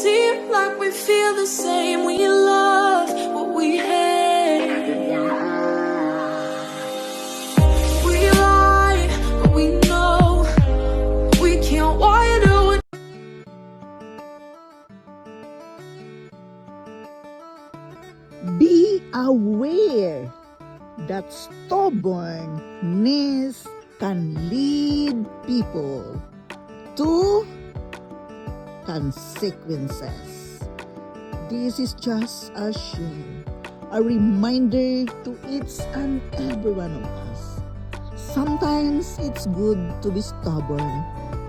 seem like we feel the same. We love what we hate. We lie, but we know we can't widen. Be aware that stubbornness can lead people to consequences. This is just a shame, a reminder to each and every one of us. Sometimes it's good to be stubborn,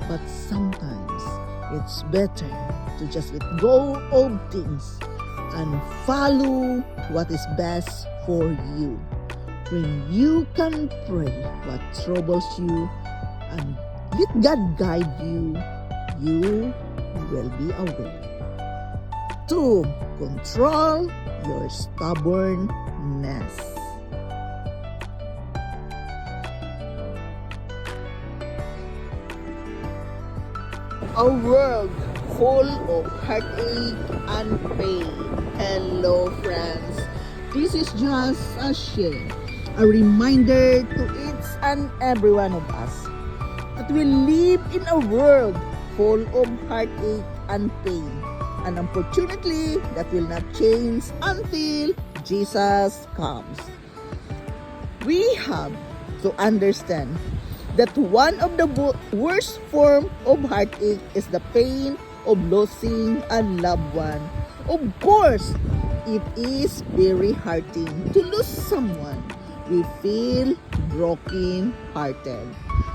but sometimes it's better to just let go of things and follow what is best for you. When you can pray what troubles you and let God guide you, you will be aware to control your stubbornness. A world full of heartache and pain. Hello, friends. This is just a share, a reminder to each and every one of us that we live in a world full of heartache and pain. And unfortunately, that will not change until Jesus comes. We have to understand that one of the worst form of heartache is the pain of losing a loved one. Of course, it is very hurting to lose someone. We feel broken-hearted.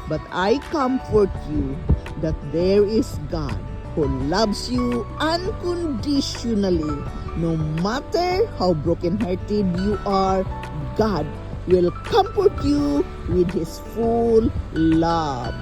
But I comfort you that there is God who loves you unconditionally. No matter how broken-hearted you are, God will comfort you with His full love.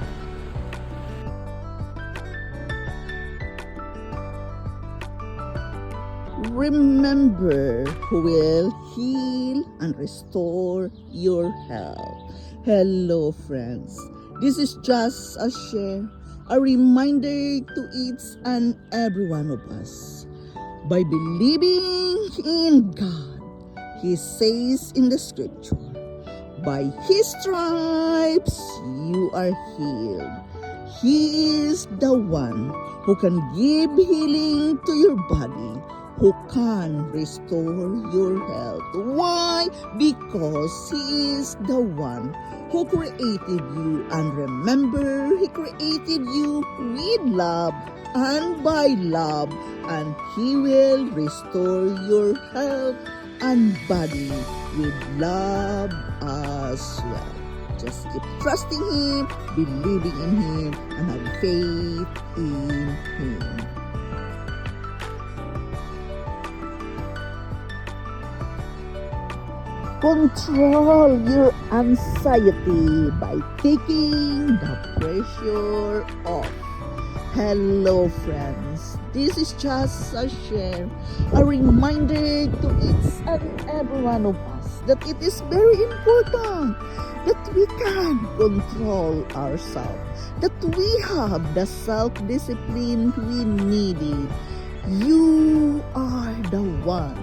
Remember who will heal and restore your health. Hello, friends. This is just a share, a reminder to each and every one of us. By believing in God, He says in the scripture, by His stripes you are healed. He is the one who can give healing to your body, who can restore your health. Why? Because He is the one who created you. And remember, He created you with love and by love. And He will restore your health and body with love as well. Just keep trusting Him, believing in Him, and have faith in Him. Control your anxiety by taking the pressure off. Hello, friends. This is just a share, a reminder to each and every one of us that it is very important that we can control ourselves, that we have the self-discipline we needed. You are the one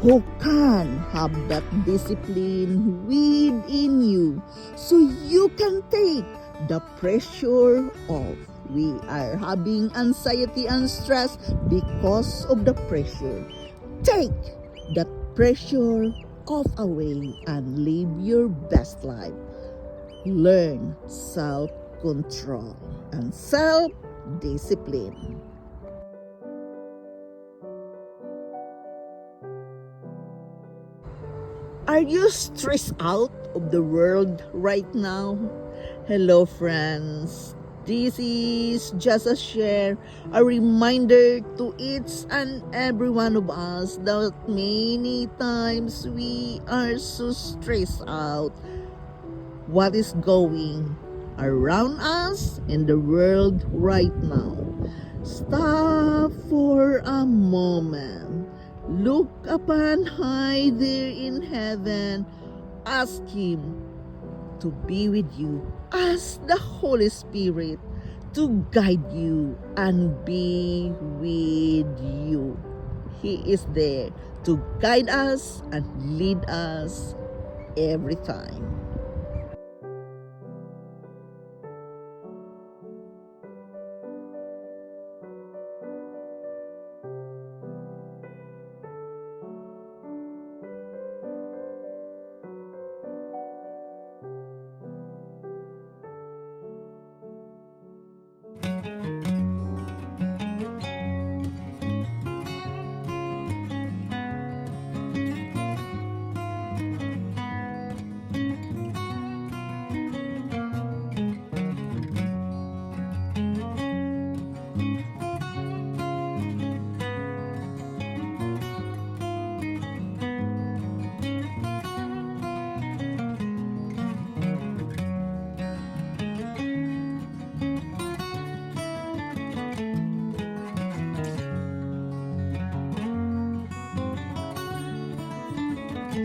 who can have that discipline within you, so you can take the pressure off. We are having anxiety and stress because of the pressure. Take that pressure off away and live your best life. Learn self-control and self-discipline. Are you stressed out of the world right now? Hello, friends. This is just a share, a reminder to each and every one of us that many times we are so stressed out. What is going around us in the world right now? Stop for a moment. Look upon high there in heaven. Ask Him to be with you. Ask the Holy Spirit to guide you and be with you. He is there to guide us and lead us every time.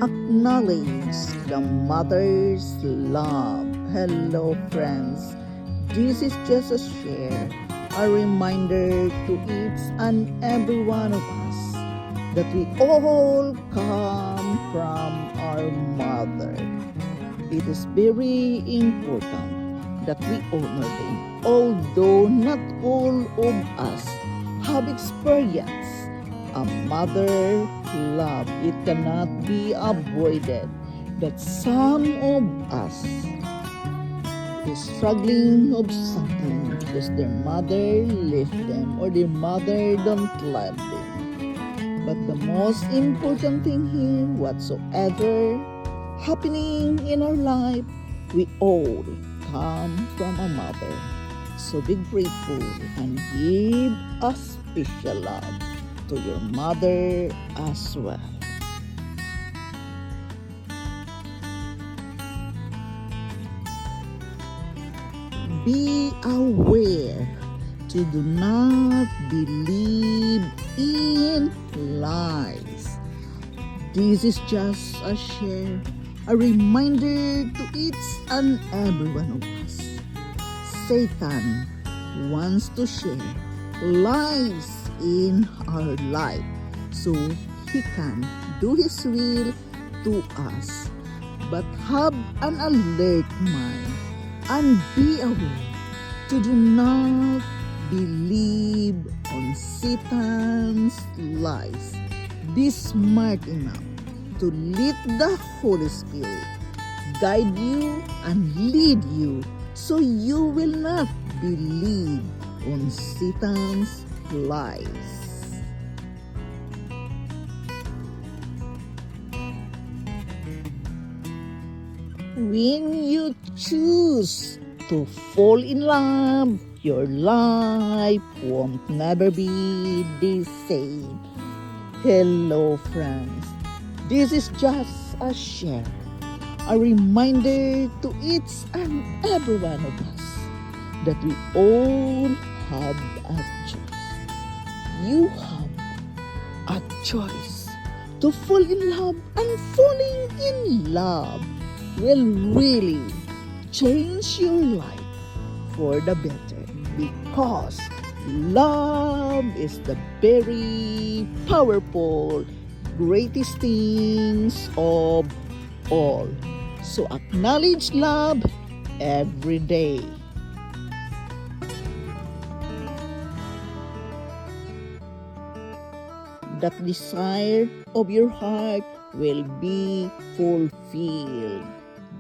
Acknowledge the mother's love. Hello, friends. This is just a share, a reminder to each and every one of us that we all come from our mother. It is very important that we honor them, although not all of us have experienced a mother love. It cannot be avoided that some of us is struggling of something because their mother left them or their mother don't love them. But the most important thing here, whatsoever happening in our life, we all come from a mother. So be grateful and give a special love to your mother as well. Be aware to do not believe in lies. This is just a share, a reminder to each and every one of us. Satan wants to share lies in our life so he can do his will to us. But have an alert mind and be aware to do not believe on Satan's lies. Be smart enough to let the Holy Spirit guide you and lead you so you will not believe on Satan's lies. When you choose to fall in love, your life won't never be the same. Hello, friends. This is just a share, a reminder to each and every one of us that we all have a choice. You have a choice to fall in love, and falling in love will really change your life for the better, because love is the very powerful, greatest things of all. So acknowledge love every day. That desire of your heart will be fulfilled.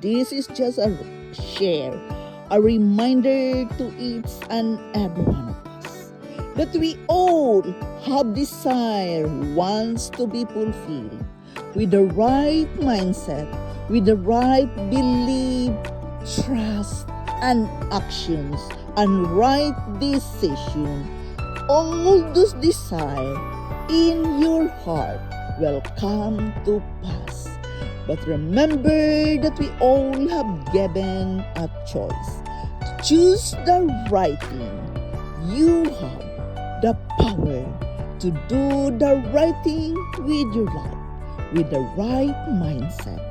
This is just a share, a reminder to each and every one of us that we all have desire wants to be fulfilled with the right mindset, with the right belief, trust, and actions, and right decision. All those desires in your heart will come to pass. But remember that we all have given a choice to choose the right thing. You have the power to do the right thing with your life, with the right mindset,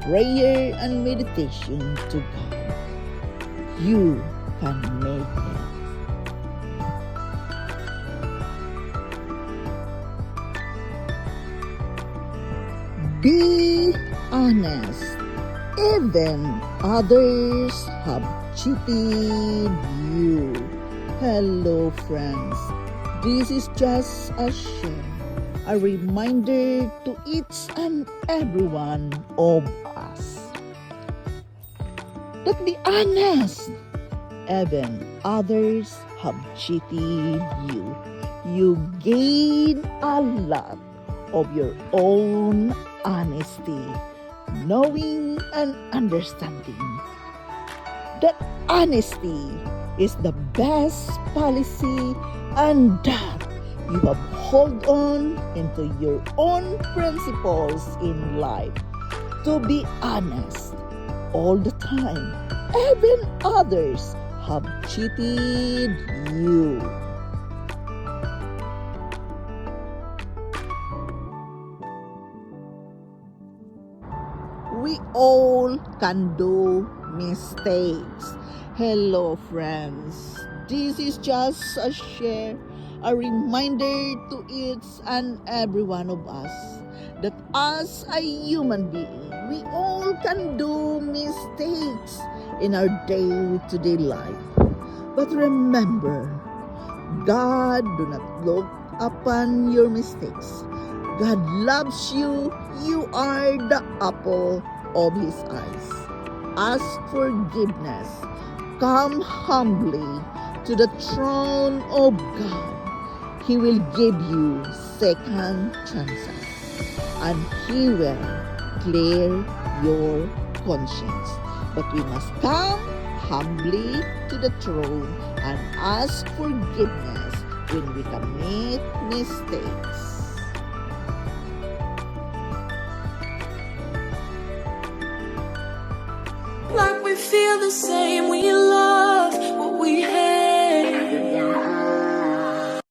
prayer and meditation to God. You can make it. Be honest. Even others have cheated you. Hello, friends. This is just a share, a reminder to each and every one of us. But be honest. Even others have cheated you. You gain a lot of your own honesty, knowing and understanding that honesty is the best policy, and that you have hold on into your own principles in life to be honest all the time. Even others have cheated you. We all can do mistakes. Hello, friends. This is just a share, a reminder to each and every one of us that as a human being, we all can do mistakes in our day-to-day life. But remember, God do not look upon your mistakes. God loves you. You are the apple of His eyes. Ask forgiveness. Come humbly to the throne of God. He will give you second chances, and He will clear your conscience. But we must come humbly to the throne and ask forgiveness when we commit mistakes. Like we feel the same, we